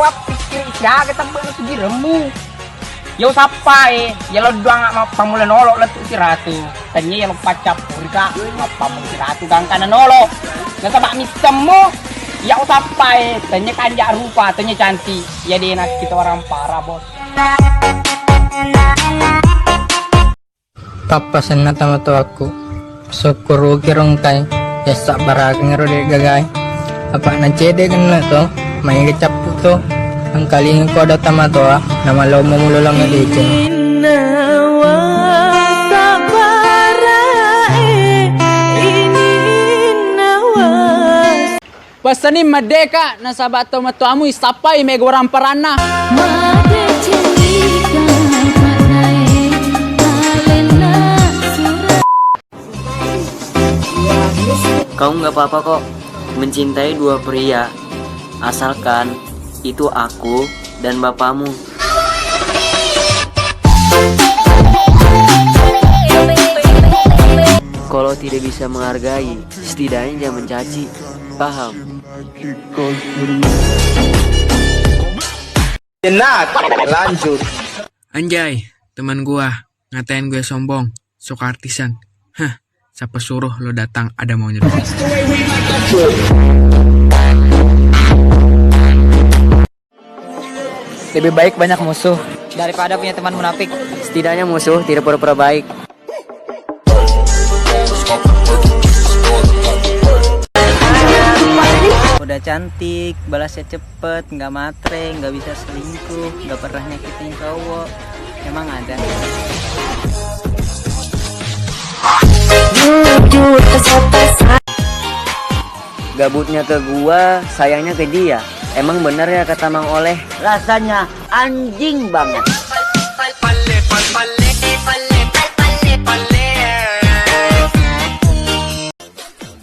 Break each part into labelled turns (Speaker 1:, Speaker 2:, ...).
Speaker 1: jawab pikir siya kita bang segi remu. Yo sapai, ya lo doang ma pamula nolo letu si ratu. Tanya yang pacap purika ma pamula si ratu gang kana nolo. Ngasa bak mitemu. Ya sapai, tanya kanjak rupa, tanya cantik. Ya dia nak kita orang parah bos.
Speaker 2: Papasan na tama to ako. Syukur kirong kay. Ya sak barag ngero de gagay. Apa na cede kan na to? May kecap to. Ang kaling ko daw tama to nama lo mumulo lang na legend.
Speaker 3: Pasani madeka na sabato matuamu isapai mega orang parana.
Speaker 4: Kau nggak apa-apa kok mencintai dua pria, asalkan itu aku dan bapakmu. Kalau tidak bisa menghargai, setidaknya jangan mencaci. Paham?
Speaker 5: Enak, lanjut.
Speaker 6: Anjay, teman gua ngatain gue sombong, sok artisan. Hah, siapa suruh lo datang ada maunya.
Speaker 2: Lebih baik banyak musuh daripada punya teman munafik.
Speaker 4: Setidaknya musuh tidak pura-pura baik.
Speaker 2: Udah cantik, balasnya cepet, nggak matre, nggak bisa selingkuh, nggak pernah nyakitin cowok. Emang ada?
Speaker 4: Gabutnya ke gua, sayangnya ke dia. Emang bener ya kata Mang Oleh? Rasanya anjing banget.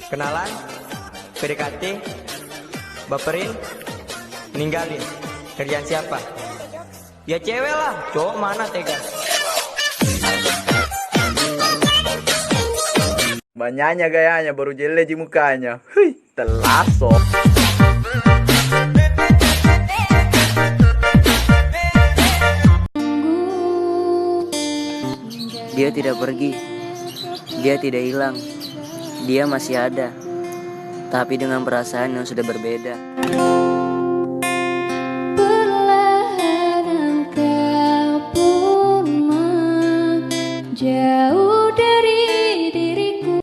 Speaker 5: Kenalan, PDKT, baperin, ninggalin. Kerjaan siapa? Ya cewek lah, cowok mana tega? Banyaknya gayanya baru jele di mukanya. Hui, telasok.
Speaker 4: Dia tidak pergi, dia tidak hilang, dia masih ada, tapi dengan perasaan yang sudah berbeda.
Speaker 7: Perlahan engkau pun menjauh dari diriku.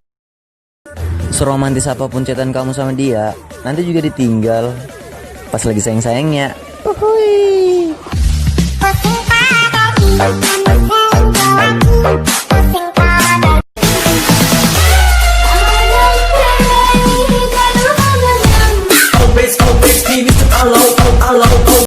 Speaker 8: Seromantis apapun chatan kamu sama dia, nanti juga ditinggal pas lagi sayang-sayangnya. Uhuy.